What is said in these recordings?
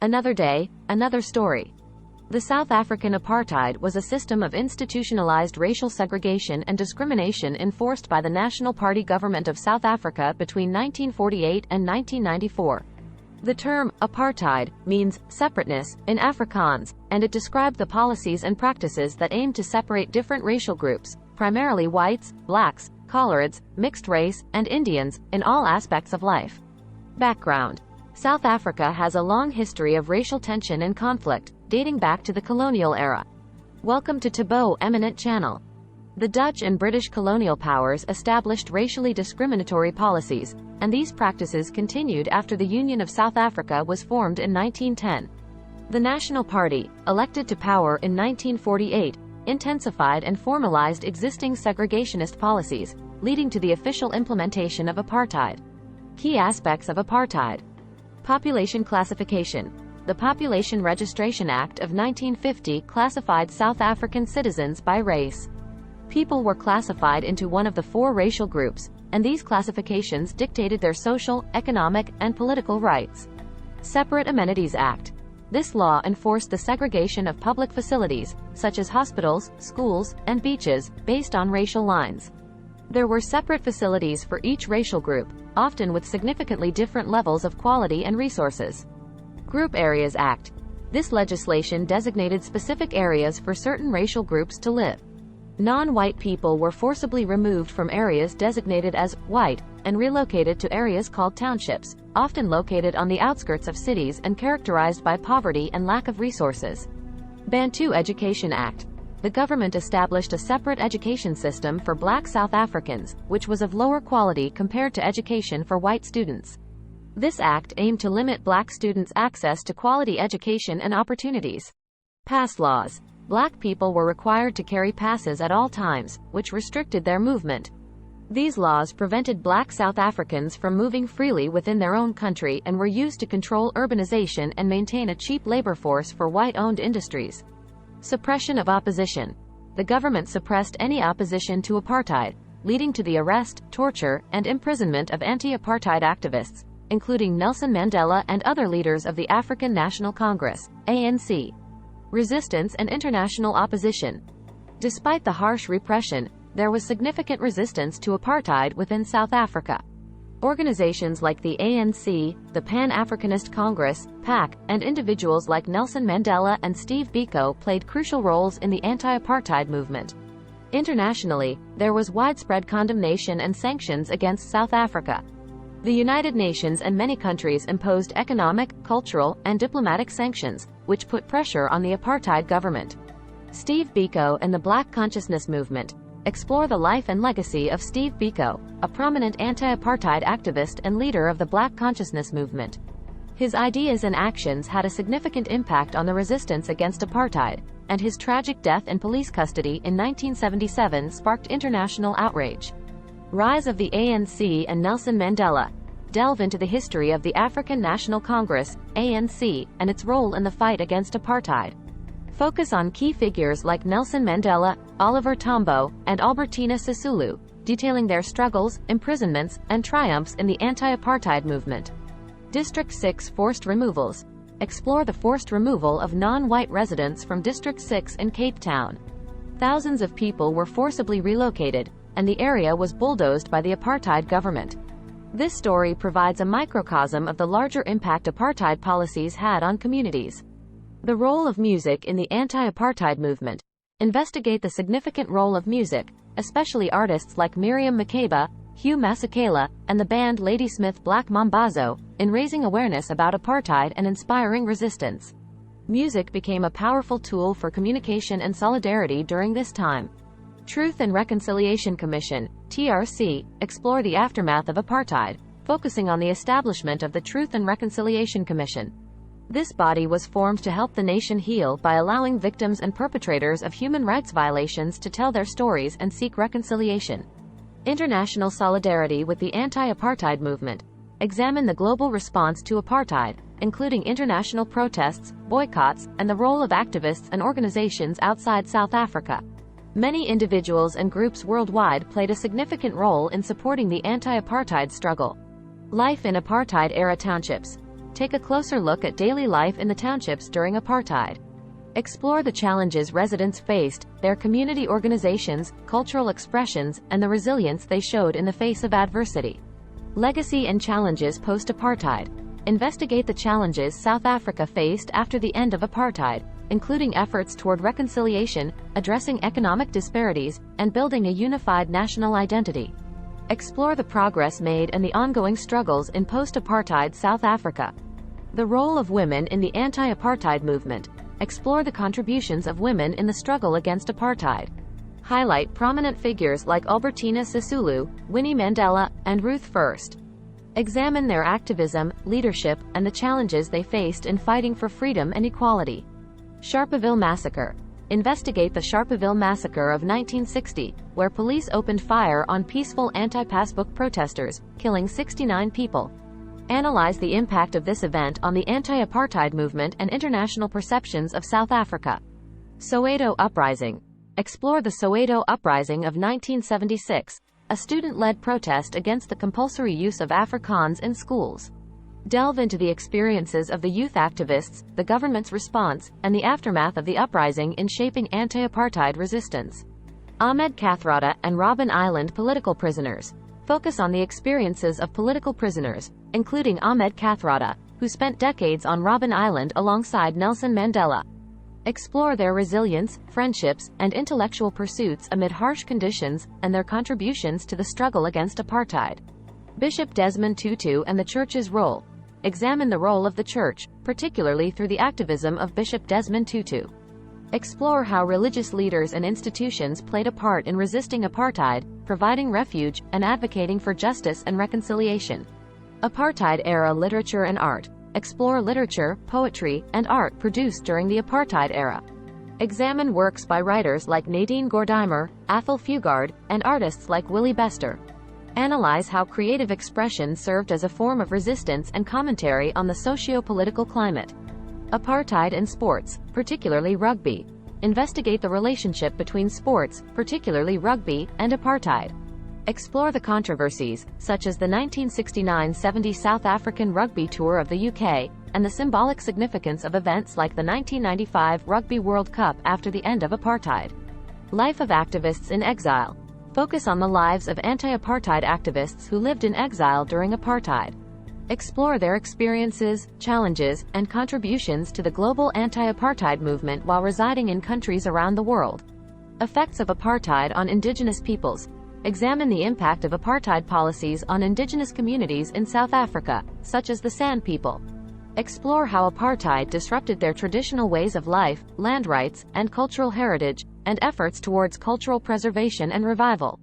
Another day, another story. The South African apartheid was a system of institutionalized racial segregation and discrimination enforced by the National Party government of South Africa between 1948 and 1994. The term apartheid means separateness in Afrikaans, and it described the policies and practices that aimed to separate different racial groups, primarily whites, blacks, coloreds, mixed race, and Indians, in all aspects of life. Background: South Africa has a long history of racial tension and conflict, dating back to the colonial era. Welcome to Tabo Eminent Channel. The Dutch and British colonial powers established racially discriminatory policies, and these practices continued after the Union of South Africa was formed in 1910. The National Party, elected to power in 1948, intensified and formalized existing segregationist policies, leading to the official implementation of apartheid. Key aspects of apartheid. Population classification. The Population Registration Act of 1950 classified South African citizens by race. People were classified into one of the four racial groups, and these classifications dictated their social, economic, and political rights. Separate Amenities Act. This law enforced the segregation of public facilities, such as hospitals, schools, and beaches, based on racial lines. There were separate facilities for each racial group, often with significantly different levels of quality and resources. Group Areas Act. This legislation designated specific areas for certain racial groups to live. Non-white people were forcibly removed from areas designated as white, and relocated to areas called townships, often located on the outskirts of cities and characterized by poverty and lack of resources. Bantu Education Act. The government established a separate education system for black South Africans, which was of lower quality compared to education for white students. This act aimed to limit black students' access to quality education and opportunities. Pass laws. Black people were required to carry passes at all times, which restricted their movement. These laws prevented black South Africans from moving freely within their own country and were used to control urbanization and maintain a cheap labor force for white-owned industries. Suppression of opposition. The government suppressed any opposition to apartheid, leading to the arrest, torture, and imprisonment of anti-apartheid activists, including Nelson Mandela and other leaders of the African National Congress, ANC. Resistance and international opposition. Despite the harsh repression, there was significant resistance to apartheid within South Africa. Organizations like the ANC, the Pan-Africanist Congress, PAC, and individuals like Nelson Mandela and Steve Biko played crucial roles in the anti-apartheid movement. Internationally, there was widespread condemnation and sanctions against South Africa. The United Nations and many countries imposed economic, cultural, and diplomatic sanctions, which put pressure on the apartheid government. Steve Biko and the Black Consciousness Movement. Explore the life and legacy of Steve Biko, a prominent anti-apartheid activist and leader of the Black Consciousness Movement. His ideas and actions had a significant impact on the resistance against apartheid, and his tragic death in police custody in 1977 sparked international outrage. Rise of the ANC and Nelson Mandela. Delve into the history of the African National Congress, ANC, and its role in the fight against apartheid. Focus on key figures like Nelson Mandela, Oliver Tambo, and Albertina Sisulu, detailing their struggles, imprisonments, and triumphs in the anti-apartheid movement. District 6 Forced Removals. Explore the forced removal of non-white residents from District 6 in Cape Town. Thousands of people were forcibly relocated, and the area was bulldozed by the apartheid government. This story provides a microcosm of the larger impact apartheid policies had on communities. The role of music in the anti-apartheid movement. Investigate the significant role of music, especially artists like Miriam Makeba, Hugh Masekela, and the band Ladysmith Black Mambazo, in raising awareness about apartheid and inspiring resistance. Music became a powerful tool for communication and solidarity during this time. Truth and Reconciliation Commission, TRC, explore the aftermath of apartheid, focusing on the establishment of the Truth and Reconciliation Commission. This body was formed to help the nation heal by allowing victims and perpetrators of human rights violations to tell their stories and seek reconciliation. International solidarity with the anti-apartheid movement. Examine the global response to apartheid, including international protests, boycotts, and the role of activists and organizations outside South Africa. Many individuals and groups worldwide played a significant role in supporting the anti-apartheid struggle. Life in apartheid-era townships. take a closer look at daily life in the townships during apartheid. Explore the challenges residents faced, their community organizations, cultural expressions, and the resilience they showed in the face of adversity. Legacy and challenges post-apartheid. Investigate the challenges South Africa faced after the end of apartheid, including efforts toward reconciliation, addressing economic disparities, and building a unified national identity. Explore the progress made and the ongoing struggles in post-apartheid South Africa. The role of women in the anti-apartheid movement. Explore the contributions of women in the struggle against apartheid. Highlight prominent figures like Albertina Sisulu, Winnie Mandela, and Ruth First. Examine their activism, leadership, and the challenges they faced in fighting for freedom and equality. Sharpeville Massacre. Investigate the Sharpeville Massacre of 1960, where police opened fire on peaceful anti-passbook protesters, killing 69 people. Analyze the impact of this event on the anti-apartheid movement and international perceptions of South Africa. Soweto Uprising. Explore the Soweto Uprising of 1976, a student-led protest against the compulsory use of Afrikaans in schools. Delve into the experiences of the youth activists, the government's response, and the aftermath of the uprising in shaping anti-apartheid resistance. Ahmed Kathrada and Robben Island political prisoners. Focus on the experiences of political prisoners, including Ahmed Kathrada, who spent decades on Robben Island alongside Nelson Mandela. Explore their resilience, friendships, and intellectual pursuits amid harsh conditions, and their contributions to the struggle against apartheid. Bishop Desmond Tutu and the Church's role. Examine the role of the Church, particularly through the activism of Bishop Desmond Tutu. Explore how religious leaders and institutions played a part in resisting apartheid, providing refuge, and advocating for justice and reconciliation. Apartheid-era literature and art. Explore literature, poetry, and art produced during the apartheid era. Examine works by writers like Nadine Gordimer, Athol Fugard, and artists like Willie Bester. Analyze how creative expression served as a form of resistance and commentary on the socio-political climate. Apartheid in sports, particularly rugby. Investigate the relationship between sports, particularly rugby, and apartheid. Explore the controversies, such as the 1969-70 South African Rugby Tour of the UK, and the symbolic significance of events like the 1995 Rugby World Cup after the end of apartheid. Life of activists in exile. Focus on the lives of anti-apartheid activists who lived in exile during apartheid. Explore their experiences, challenges, and contributions to the global anti-apartheid movement while residing in countries around the world. Effects of apartheid on indigenous peoples. Examine the impact of apartheid policies on indigenous communities in South Africa, such as the San people. Explore how apartheid disrupted their traditional ways of life, land rights, and cultural heritage, and efforts towards cultural preservation and revival.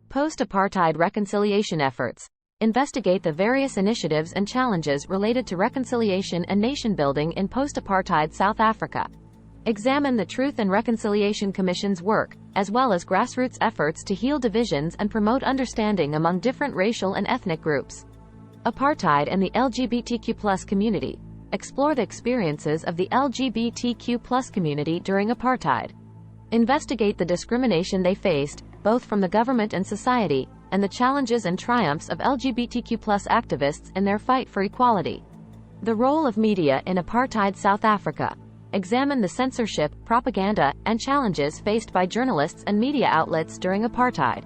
Post-apartheid reconciliation efforts. Investigate the various initiatives and challenges related to reconciliation and nation-building in post-apartheid South Africa. Examine the Truth and Reconciliation Commission's work, as well as grassroots efforts to heal divisions and promote understanding among different racial and ethnic groups. Apartheid and the LGBTQ+ community. Explore the experiences of the LGBTQ+ community during apartheid. Investigate the discrimination they faced, both from the government and society, and the challenges and triumphs of LGBTQ+ activists in their fight for equality. The role of media in apartheid South Africa. Examine the censorship, propaganda, and challenges faced by journalists and media outlets during apartheid.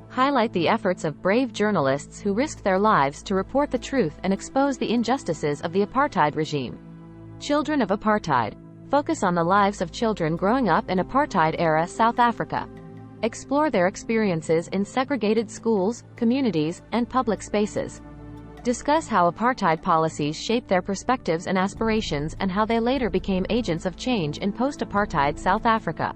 Highlight the efforts of brave journalists who risked their lives to report the truth and expose the injustices of the apartheid regime. Children of apartheid. Focus on the lives of children growing up in apartheid-era South Africa. Explore their experiences in segregated schools, communities, and public spaces. Discuss how apartheid policies shaped their perspectives and aspirations and how they later became agents of change in post-apartheid South Africa.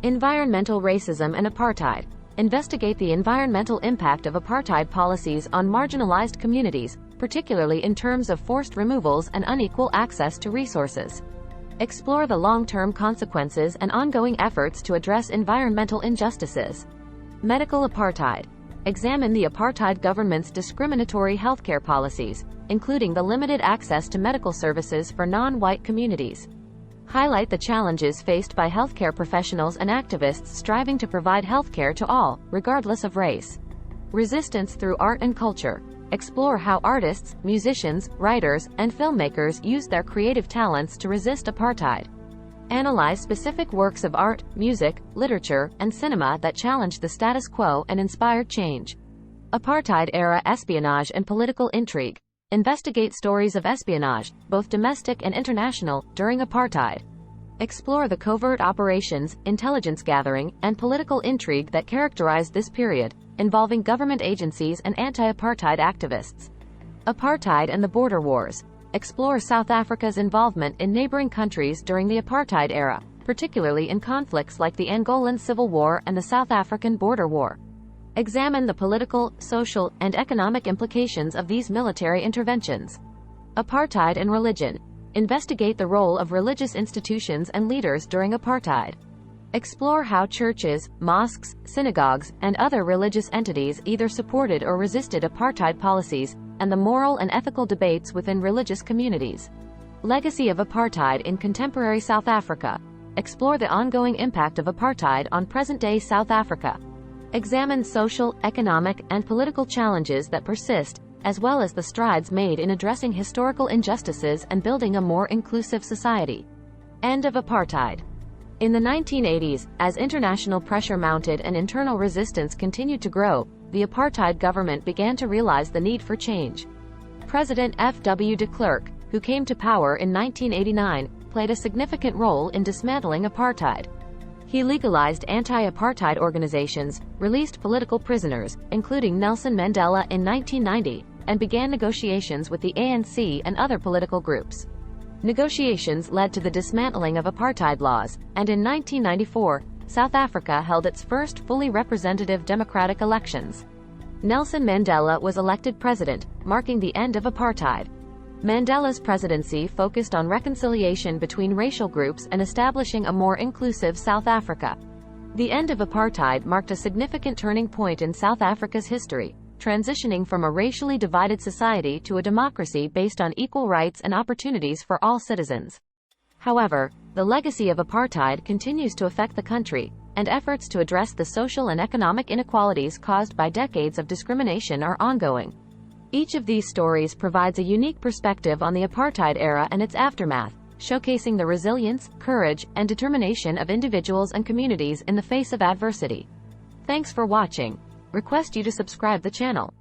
Environmental racism and apartheid. Investigate the environmental impact of apartheid policies on marginalized communities, particularly in terms of forced removals and unequal access to resources. Explore the long-term consequences and ongoing efforts to address environmental injustices. Medical apartheid. Examine the apartheid government's discriminatory healthcare policies, including the limited access to medical services for non-white communities. Highlight the challenges faced by healthcare professionals and activists striving to provide healthcare to all, regardless of race. Resistance through art and culture. Explore how artists, musicians, writers, and filmmakers used their creative talents to resist apartheid. Analyze specific works of art, music, literature, and cinema that challenged the status quo and inspired change. Apartheid-era espionage and political intrigue. Investigate stories of espionage, both domestic and international, during apartheid. Explore the covert operations, intelligence gathering, and political intrigue that characterized this period, involving government agencies and anti-apartheid activists. Apartheid and the border wars. Explore South Africa's involvement in neighboring countries during the apartheid era, particularly in conflicts like the Angolan Civil War and the South African Border War. Examine the political, social, and economic implications of these military interventions. Apartheid and religion. Investigate the role of religious institutions and leaders during apartheid. Explore how churches, mosques, synagogues, and other religious entities either supported or resisted apartheid policies, and the moral and ethical debates within religious communities. Legacy of apartheid in contemporary South Africa. Explore the ongoing impact of apartheid on present-day South Africa. Examine social, economic, and political challenges that persist, as well as the strides made in addressing historical injustices and building a more inclusive society. End of apartheid. In the 1980s, as international pressure mounted and internal resistance continued to grow, the apartheid government began to realize the need for change. President F.W. de Klerk, who came to power in 1989, played a significant role in dismantling apartheid. He legalized anti-apartheid organizations, released political prisoners, including Nelson Mandela in 1990, and began negotiations with the ANC and other political groups. Negotiations led to the dismantling of apartheid laws, and in 1994, South Africa held its first fully representative democratic elections. Nelson Mandela was elected president, marking the end of apartheid. Mandela's presidency focused on reconciliation between racial groups and establishing a more inclusive South Africa. The end of apartheid marked a significant turning point in South Africa's history, transitioning from a racially divided society to a democracy based on equal rights and opportunities for all citizens. However, the legacy of apartheid continues to affect the country, and efforts to address the social and economic inequalities caused by decades of discrimination are ongoing. Each of these stories provides a unique perspective on the apartheid era and its aftermath, showcasing the resilience, courage, and determination of individuals and communities in the face of adversity. Thanks for watching. Request you to subscribe the channel.